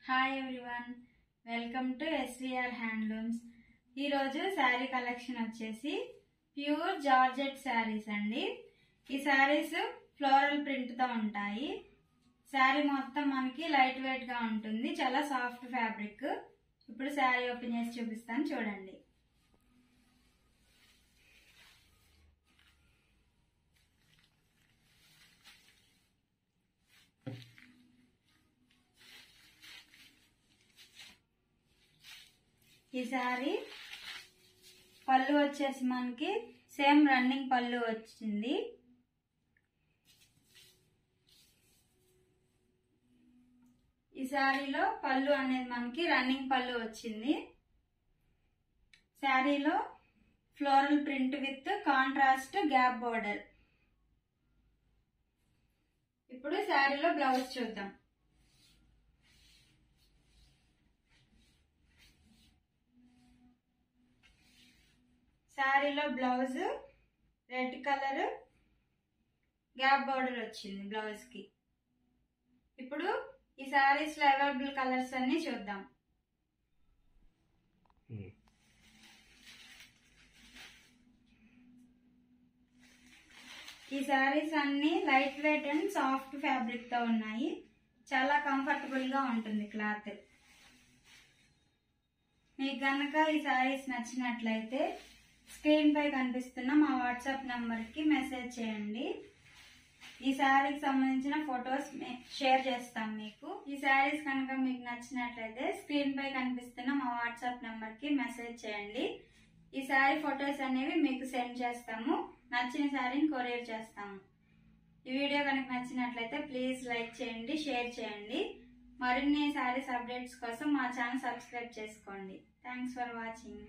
Hi everyone, welcome to SVR handlooms. ఈరోజు sari collection వచ్చేసి pure georgette saris అండి. ఈ శారీస్ ఫ్లోరల్ ప్రింట్తో ఉంటాయి. శారీ మొత్తం మనకి లైట్ వెయిట్ గా ఉంటుంది, చాలా సాఫ్ట్ ఫ్యాబ్రిక్. ఇప్పుడు శారీ ఓపెన్ చేసి చూపిస్తాను, చూడండి. ఈ శారీ పళ్ళు వచ్చేసి మనకి సేమ్ రన్నింగ్ పళ్ళు వచ్చింది. ఈ శారీలో పళ్ళు అనేది మనకి రన్నింగ్ పళ్ళు వచ్చింది. శారీలో floral print with contrast gap border. ఇప్పుడు శారీలో బ్లౌజ్ చూద్దాం. శారీలో blouse red colour gap border వచ్చింది బ్లౌజ్ కి. ఇప్పుడు ఈ శారీస్ లో అవైలబుల్ కలర్స్ అన్ని చూద్దాం. ఈ శారీస్ అన్ని light weight and soft fabric తో ఉన్నాయి. చాలా కంఫర్టబుల్ గా ఉంటుంది క్లాత్. మీకు గనక ఈ శారీస్ నచ్చినట్లయితే స్క్రీన్ పై కనిపిస్తున్న మా వాట్సాప్ నంబర్ కి మెసేజ్ చేయండి. ఈ శారీకి సంబంధించిన ఫొటోస్ షేర్ చేస్తాం మీకు. ఈ శారీస్ కనుక మీకు నచ్చినట్లయితే స్క్రీన్ పై కనిపిస్తున్న మా వాట్సాప్ నంబర్ కి మెసేజ్ చేయండి. ఈ శారీ ఫొటోస్ అనేవి మీకు సెండ్ చేస్తాము. నచ్చిన శారీని కొరియర్ చేస్తాము. ఈ వీడియో కనుక నచ్చినట్లయితే ప్లీజ్ లైక్ చేయండి, షేర్ చేయండి. మరిన్ని శారీస్ అప్డేట్స్ కోసం మా ఛానల్ సబ్స్క్రైబ్ చేసుకోండి. Thanks for watching.